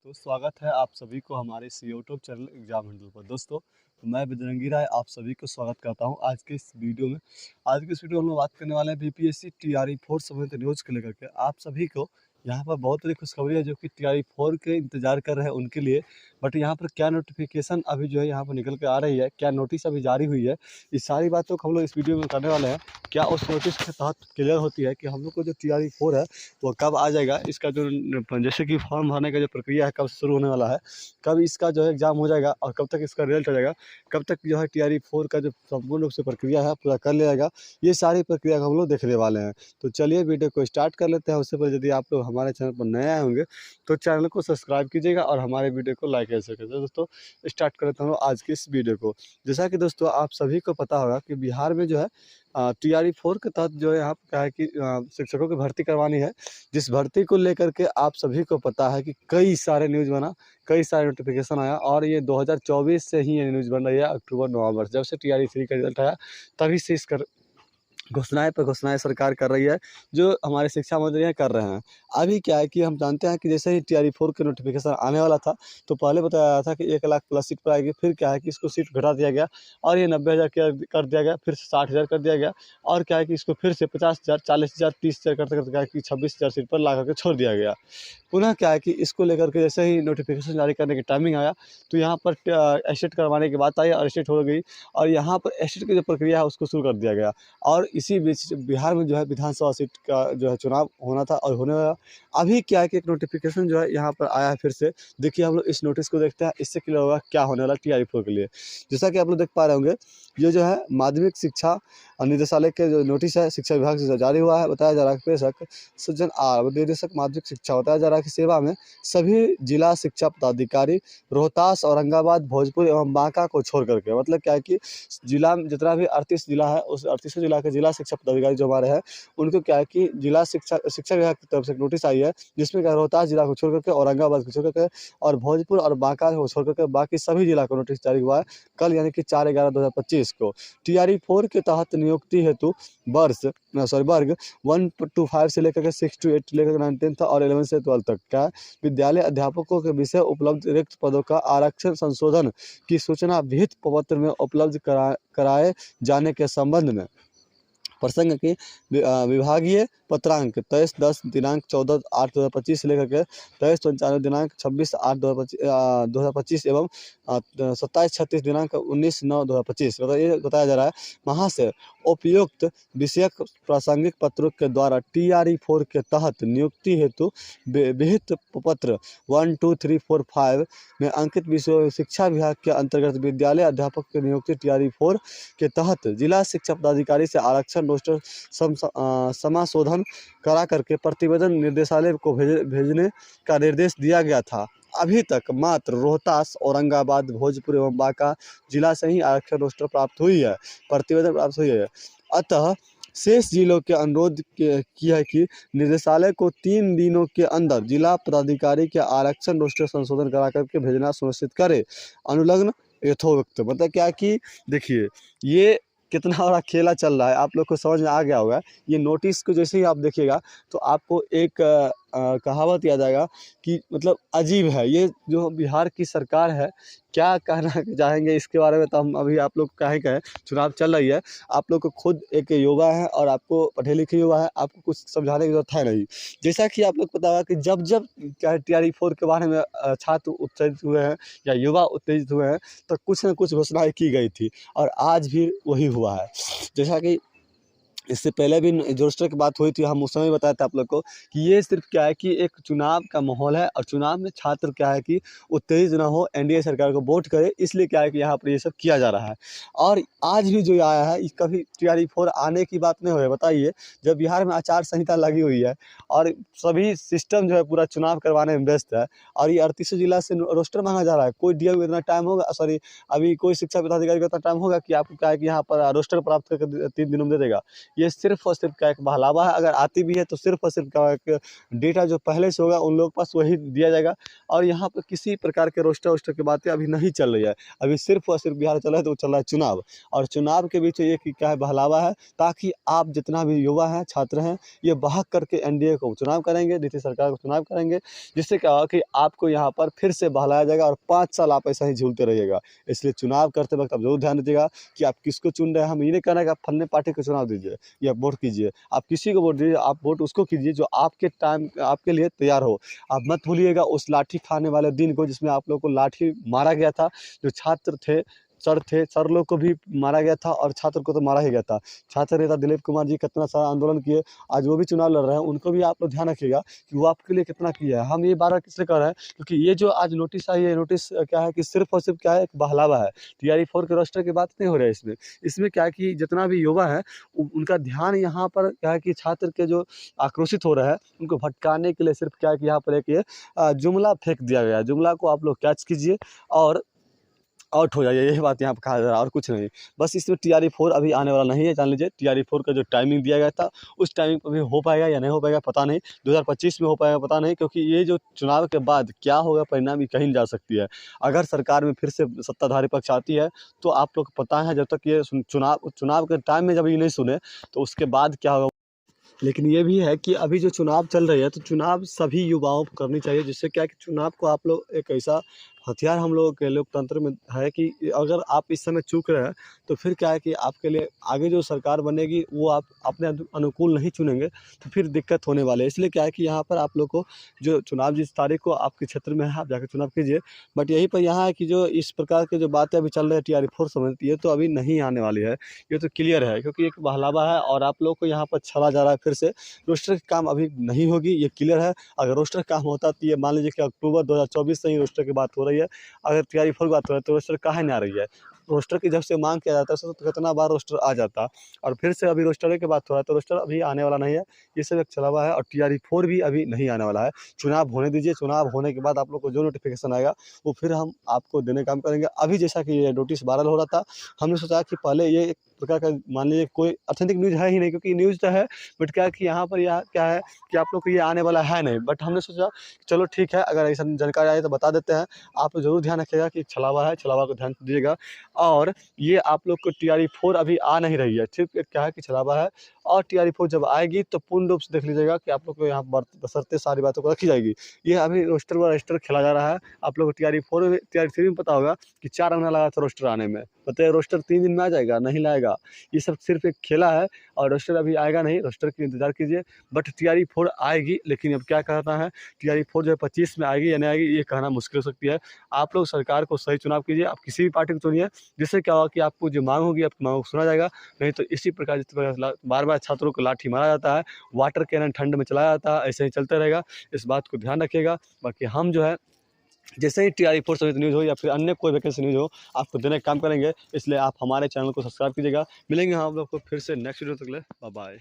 तो स्वागत है आप सभी को हमारे इस यूट्यूब चैनल एग्जाम हैंडल पर। दोस्तों, मैं बजरंगी राय आप सभी को स्वागत करता हूं आज के इस वीडियो में। आज की इस वीडियो में हम लोग बात करने वाले हैं बीपीएससी टीआरई 4 संबंधित न्यूज़ को लेकर के। आप सभी को यहां पर बहुत सारी खुशखबरी है जो कि टीआरई 4 के इंतजार कर रहे हैं उनके लिए। बट यहाँ पर क्या नोटिफिकेशन अभी जो है यहाँ पर निकल के आ रही है, क्या नोटिस अभी जारी हुई है, इस सारी बातों को हम लोग इस वीडियो में करने वाले हैं। क्या उस नोटिस के तहत क्लियर होती है कि हम लोग को जो टीआरई 4 है वो कब आ जाएगा, इसका जो जैसे कि फॉर्म भरने का जो प्रक्रिया है कब से शुरू होने वाला है, कब इसका जो है एग्ज़ाम हो जाएगा और कब तक इसका रिजल्ट आ जाएगा, कब तक जो है टीआरई 4 का जो संपूर्ण रूप से प्रक्रिया है पूरा कर लिया जाएगा, ये सारी प्रक्रिया को हम लोग देखने वाले हैं। तो चलिए वीडियो को स्टार्ट कर लेते हैं। उससे पहले यदि आप लोग हमारे चैनल पर नए आए होंगे तो चैनल को सब्सक्राइब कीजिएगा और हमारे वीडियो को लाइक ऐसे कीजिएगा। दोस्तों, स्टार्ट कर लेते हैं आज की इस वीडियो को। जैसा कि दोस्तों आप सभी को पता होगा कि बिहार में जो है टीआरई 4 के तहत जो है यहाँ पर क्या है कि शिक्षकों की भर्ती करवानी है, जिस भर्ती को लेकर के आप सभी को पता है कि कई सारे न्यूज़ बना, कई सारे नोटिफिकेशन आया और ये 2024 से ही ये न्यूज़ बन रही है। अक्टूबर नवंबर जब से टीआरई 3 का रिजल्ट आया तभी से इसका घोषणाएँ पर घोषणाएँ सरकार कर रही है, जो हमारे शिक्षा मंत्री हैं कर रहे हैं। अभी क्या है कि हम जानते हैं कि जैसे ही टीआरई 4 के नोटिफिकेशन आने वाला था तो पहले बताया जा रहा था कि 1 लाख प्लस सीट पर आएगी। फिर क्या है कि इसको सीट घटा दिया गया और ये 90,000 कर दिया गया, फिर से 60,000 कर दिया गया और क्या है कि इसको फिर से 50,000, 40,000, 30,000 करते-करते क्या है कि 26,000 सीट पर ला करके छोड़ दिया गया। पुनः क्या है कि इसको लेकर के जैसे ही नोटिफिकेशन जारी करने की टाइमिंग आया तो यहाँ पर एसेट करवाने की बात आई और एसेट हो गई और यहाँ पर एसेट की जो प्रक्रिया है उसको शुरू कर दिया गया। और इसी बीच बिहार में जो है विधानसभा सीट का जो है चुनाव होना था और होने वाला। अभी क्या है कि एक नोटिफिकेशन जो है यहाँ पर आया है फिर से। देखिए हम लोग इस नोटिस को देखते हैं, इससे क्लियर होगा क्या होने वाला टीआरई 4 के लिए। जैसा कि आप लोग देख पा रहे होंगे, ये जो है माध्यमिक शिक्षा निदेशालय के जो नोटिस है शिक्षा विभाग से जारी हुआ है। बताया जा रहा है कि प्रेषक सज्जन आर निदेशक माध्यमिक शिक्षा बताया जा रहा है कि सेवा में सभी जिला शिक्षा पदाधिकारी रोहतास, औरंगाबाद, भोजपुर एवं बांका को छोड़ करके, मतलब क्या है कि जिला में जितना भी 38 जिला है उस 38 जिला के जिला शिक्षा पदाधिकारी जो हमारे हैं उनको क्या है कि जिला शिक्षा विभाग की तरफ से नोटिस आई है, जिसमें क्या रोहतास जिला को छोड़ करके, औरंगाबाद को छोड़ करके और भोजपुर और बांका को छोड़ करके बाकी सभी जिला को नोटिस जारी हुआ है कल, यानी कि 4/11/2025 को। टीआरई 4 के तहत नियुक्ति हेतु वर्ग 1 to 5 से लेकर के 6 to 8 लेकर 9 10th और 11 से 12 तक का विद्यालय अध्यापकों के विषय उपलब्ध रिक्त पदों का आरक्षण संशोधन की सूचना विहित प्रपत्र में उपलब्ध कराए जाने के संबंध में प्रसंग की विभागीय पत्रांक 23/10 दिनांक 14/8/2025 से लेकर के 23/95 दिनांक 26/8/2025 एवं 27/36 दिनांक 19/9/2025 ये बताया जा रहा है। वहाँ से उपयुक्त विषयक प्रासंगिक पत्रों के द्वारा टीआरई 4 के तहत नियुक्ति हेतु विहित प्रपत्र 1 2 3 4 5 में अंकित विषयों शिक्षा विभाग के अंतर्गत विद्यालय अध्यापक की नियुक्ति टीआरई 4 के तहत जिला शिक्षा पदाधिकारी से आरक्षण रोस्टर समाशोधन करा करके प्रतिवेदन निर्देशालय को भेजने का निर्देश दिया गया था। अभी तक मात्र रोहतास, औरंगाबाद, भोजपुर एवं बांका जिला से ही आरक्षण रोस्टर प्राप्त हुई है, प्रतिवेदन प्राप्त हुई है। अतः शेष जिलों के अनुरोध किया है कि निर्देशालय को 3 दिनों के अंदर जिला पदाधिकारी के आरक्षण रोस्टर संशोधन करा करके भेजना सुनिश्चित करे। अनुलग्न यथोक्त, मतलब क्या है कि देखिए ये कितना बड़ा खेला चल रहा है, आप लोग को समझ में आ गया होगा। ये नोटिस को जैसे ही आप देखिएगा तो आपको एक कहावत याद आएगा कि मतलब अजीब है ये जो बिहार की सरकार है। क्या कहना चाहेंगे इसके बारे में तो हम अभी आप लोग क्या ही कहें, चुनाव चल रही है, आप लोग को खुद एक युवा है और आपको पढ़े लिखे युवा है, आपको कुछ समझाने की जरूरत है नहीं। जैसा कि आप लोग पता होगा कि जब जब क्या टीआरई 4 के बारे में छात्र उत्तेजित हुए हैं या युवा उत्तेजित हुए हैं तो कुछ न कुछ घोषणाएं की गई थी और आज भी वही हुआ है। जैसा कि इससे पहले भी रोस्टर की बात हुई थी, हम उस समय बताया था आप लोग को कि ये सिर्फ क्या है कि एक चुनाव का माहौल है और चुनाव में छात्र क्या है कि उत्तेजित ना हो, एनडीए सरकार को वोट करे, इसलिए क्या है कि यहाँ पर ये सब किया जा रहा है। और आज भी जो आया है कभी टीआरई 4 आने की बात नहीं हो है। बताइए, जब बिहार में आचार संहिता लगी हुई है और सभी सिस्टम जो है पूरा चुनाव करवाने में व्यस्त है और ये 38 जिला से रोस्टर मांगा जा रहा है, कोई डीएम इतना टाइम होगा, सॉरी अभी कोई शिक्षा पदाधिकारी को इतना टाइम होगा कि आपको क्या है कि यहाँ पर रोस्टर प्राप्त करके 3 दिनों में दे देगा। ये सिर्फ और सिर्फ क्या एक बहलावा है। अगर आती भी है तो सिर्फ और सिर्फ क्या एक डेटा जो पहले से होगा उन लोगों के पास वही दिया जाएगा। और यहाँ पर किसी प्रकार के रोस्टर वोस्टर की बातें अभी नहीं चल रही है। अभी सिर्फ और सिर्फ बिहार चल रहा है तो चल रहा है चुनाव, और चुनाव के बीच ये कि क्या है बहलावा है, ताकि आप जितना भी युवा हैं, छात्र हैं, ये बहक करके एनडीए को चुनाव करेंगे, नीतीश सरकार को चुनाव करेंगे, जिससे क्या होगा कि आपको यहाँ पर फिर से बहलाया जाएगा और 5 साल आप ऐसा ही झूलते रहिएगा। इसलिए चुनाव करते वक्त आप जरूर ध्यान दीजिएगा कि आप किसको चुन रहे हैं। हम ये नहीं कहना है कि आप फलने पार्टी को चुनाव दीजिए या वोट कीजिए, आप किसी को वोट दीजिए, आप वोट उसको कीजिए जो आपके टाइम आपके लिए तैयार हो। आप मत भूलिएगा उस लाठी खाने वाले दिन को जिसमें आप लोग को लाठी मारा गया था। जो छात्र थे, सर लोग को भी मारा गया था और छात्र को तो मारा ही गया था। छात्र नेता दिलीप कुमार जी कितना सारा आंदोलन किए, आज वो भी चुनाव लड़ रहे हैं, उनको भी आप लोग ध्यान रखिएगा कि वो आपके लिए कितना किया है। हम ये बार-बार किसलिए कह रहे हैं, क्योंकि ये जो आज नोटिस आई है, नोटिस क्या है कि सिर्फ और सिर्फ क्या है एक बहलावा है। टीआरई 4 के रोस्टर की बात नहीं हो रही है इसमें। इसमें क्या है कि जितना भी युवा है उनका ध्यान यहाँ पर क्या है कि छात्र के जो आक्रोशित हो रहा है उनको भटकाने के लिए सिर्फ क्या है कि यहाँ पर एक ये जुमला फेंक दिया गया है। जुमला को आप लोग कैच कीजिए और आउट हो जाइए, यही बात यहाँ पे कहा जा रहा है और कुछ नहीं। बस इसमें टीआरई 4 अभी आने वाला नहीं है, जान लीजिए। टीआरई 4 का जो टाइमिंग दिया गया था उस टाइमिंग पर भी हो पाएगा या नहीं हो पाएगा पता नहीं, 2025 में हो पाएगा पता नहीं, क्योंकि ये जो चुनाव के बाद क्या होगा परिणाम ये कहीं नहीं जा सकती है। अगर सरकार में फिर से सत्ताधारी पक्ष आती है तो आप लोग को पता है जब तक ये चुनाव के टाइम में जब ये नहीं सुने तो उसके बाद क्या होगा। लेकिन ये भी है कि अभी जो चुनाव चल रही है तो चुनाव सभी युवाओं को करनी चाहिए, जिससे क्या है कि चुनाव को आप लोग एक ऐसा हथियार हम लोगों के लोकतंत्र में है कि अगर आप इस समय चूक रहे हैं तो फिर क्या है कि आपके लिए आगे जो सरकार बनेगी वो आप अपने अनुकूल नहीं चुनेंगे तो फिर दिक्कत होने वाले है। इसलिए क्या है कि यहाँ पर आप लोग को जो चुनाव जिस तारीख को आपके क्षेत्र में है आप जाकर चुनाव कीजिए। बट यहीं पर यहाँ है कि जो इस प्रकार के जो बातें अभी चल रही है टीआरई 4 समेत, ये तो अभी नहीं आने वाली है, ये तो क्लियर है, क्योंकि एक बहलावा है और आप लोग को यहाँ पर छला जा रहा है। फिर से रोस्टर का काम अभी नहीं होगी, ये क्लियर है। अगर रोस्टर काम होता तो ये मान लीजिए कि अक्टूबर 2024 से ही रोस्टर की बात हो रही है। अगर टीआरई 4 की बात हो रही है तो रोस्टर काहे नहीं आ रही है। रोस्टर की जब से मांग किया जाता है तो कितना बार रोस्टर आ जाता, और फिर से अभी रोस्टर की बात हो रहा है तो रोस्टर अभी आने वाला नहीं है। ये सब एक चला हुआ है और टीआरई 4 भी अभी नहीं आने वाला है। चुनाव होने दीजिए, चुनाव होने के बाद आप लोग को जो नोटिफिकेशन आएगा वो फिर हम आपको देने का काम करेंगे। अभी जैसा कि ये नोटिस वायरल हो रहा था, हमने सोचा कि पहले ये एक प्रकार का मान लीजिए कोई ऑथेंटिक न्यूज़ है ही नहीं, क्योंकि न्यूज़ तो है बट क्या है कि यहाँ पर यह क्या है कि आप लोग को ये आने वाला है नहीं। बट हमने सोचा चलो ठीक है, अगर ऐसा जानकारी आई तो बता देते हैं। आप लोग ज़रूर ध्यान रखिएगा कि छलावा है, छलावा को ध्यान दीजिएगा। और ये आप लोग को टीआरई 4 अभी आ नहीं रही है, सिर्फ एक क्या है कि छलावा है। और टीआरई 4 जब आएगी तो पूर्ण रूप से देख लीजिएगा कि आप लोग को यहाँ बशर्ते सारी बातों को रखी जाएगी। ये अभी रोस्टर व रजिस्टर खेला जा रहा है। आप लोग को टीआरई 3 में पता होगा कि 4 महीना लगा था रोस्टर आने में। बताइए रोस्टर 3 दिन में आ जाएगा? नहीं लाएगा। ये सब सिर्फ एक खेला है और रोस्टर अभी आएगा नहीं, रोस्टर की इंतजार कीजिए। बट टीआरई 4 आएगी, लेकिन अब क्या कहना है टीआरई 4 जो है 25 में आएगी या नहीं आएगी ये कहना मुश्किल हो सकती है। आप लोग सरकार को सही चुनाव कीजिए, आप किसी भी पार्टी को चुनिए, जिससे क्या होगा कि आपको जो मांग होगी आपकी मांग को सुना जाएगा। नहीं तो इसी प्रकार जिस प्रकार बार बार छात्रों को लाठी मारा जाता है, वाटर कैनन ठंड में चलाया जाता है, ऐसे ही चलता रहेगा। इस बात को ध्यान रखिएगा। बाकी हम जो है जैसे ही टीआरई 4 समेत न्यूज़ हो या फिर अन्य कोई वैकेंसी न्यूज़ हो आपको देने का काम करेंगे। इसलिए आप हमारे चैनल को सब्सक्राइब कीजिएगा। मिलेंगे हम लोग को फिर से नेक्स्ट वीडियो तक ले, बाय बाय।